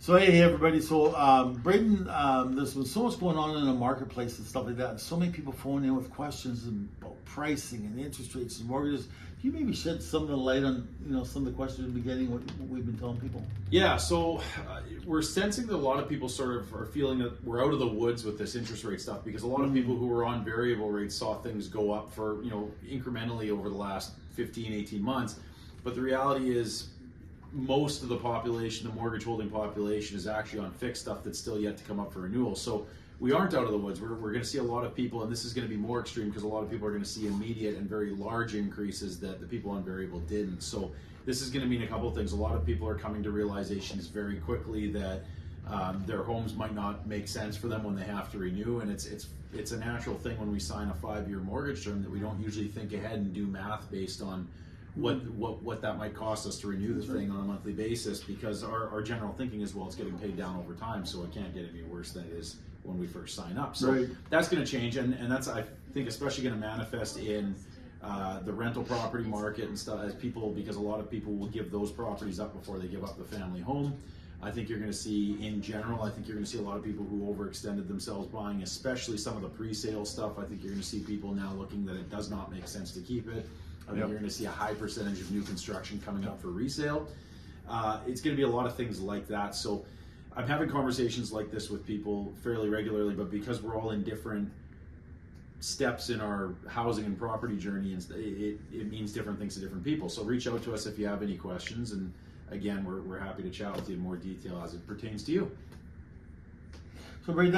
So hey everybody, so Braden, there's been so much going on in the marketplace and stuff like that, and so many people phoning in with questions about pricing and interest rates and mortgages. Can you maybe shed some of the light on some of the questions we've been getting, what we've been telling people? Yeah, so we're sensing that a lot of people sort of are feeling that we're out of the woods with this interest rate stuff, because a lot of people who were on variable rates saw things go up for incrementally over the last 15-18 months. But the reality is, most of the population, the mortgage holding population, is actually on fixed stuff that's still yet to come up for renewal. So we aren't out of the woods. We're going to see a lot of people, and this is going to be more extreme because a lot of people are going to see immediate and very large increases that the people on variable didn't. So this is going to mean a couple of things. A lot of people are coming to realizations very quickly that their homes might not make sense for them when they have to renew, and it's a natural thing when we sign a 5-year mortgage term that we don't usually think ahead and do math based on what that might cost us to renew the thing on a monthly basis, because our general thinking is, well, it's getting paid down over time, so it can't get any worse than it is when we first sign up. So that's going to change, and that's, I think, especially going to manifest in the rental property market and stuff, as people, because a lot of people will give those properties up before they give up the family home. I think you're going to see, in general, I think you're going to see a lot of people who overextended themselves buying, especially some of the pre-sale stuff. I think you're going to see people now looking that it does not make sense to keep it. I think you're going to see a high percentage of new construction coming up for resale. It's going to be a lot of things like that. So I'm having conversations like this with people fairly regularly, but because we're all in different steps in our housing and property journey, it means different things to different people. So reach out to us if you have any questions, and again, we're happy to chat with you in more detail as it pertains to you. So Braden,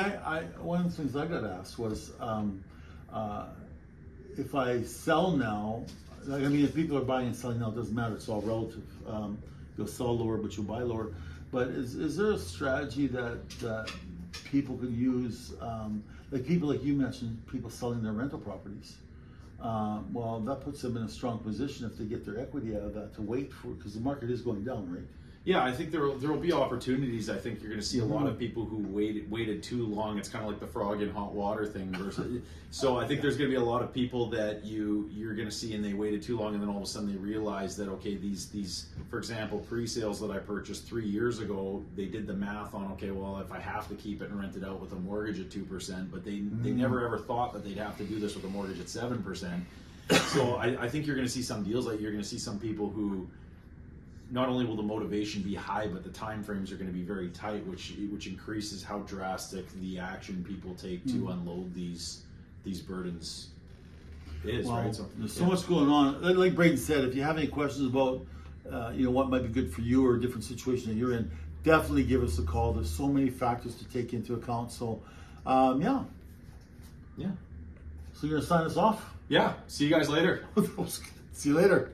one of the things I got asked was, if I sell now, like, I mean, if people are buying and selling now, it doesn't matter, it's all relative. You'll sell lower, but you'll buy lower. But is there a strategy that people could use, like people like you mentioned, people selling their rental properties? Well, that puts them in a strong position if they get their equity out of that to wait for, because the market is going down, right? Yeah, I think there will be opportunities. I think you're going to see a lot of people who waited too long. It's kind of like the frog in hot water thing. So I think there's going to be a lot of people that you're going to see, and they waited too long, and then all of a sudden they realize that, okay, these for example, pre-sales that I purchased 3 years ago, they did the math on, okay, well, if I have to keep it and rent it out with a mortgage at 2%, but they never ever thought that they'd have to do this with a mortgage at 7%. So I think you're going to see some deals, like you're going to see some people who, not only will the motivation be high, but the time frames are going to be very tight, which increases how drastic the action people take to unload these burdens is. Well, right? So there's so much going on. Like Braden said, if you have any questions about what might be good for you or a different situation that you're in, definitely give us a call. There's so many factors to take into account. So yeah. Yeah. So you're gonna sign us off? Yeah. See you guys later. See you later.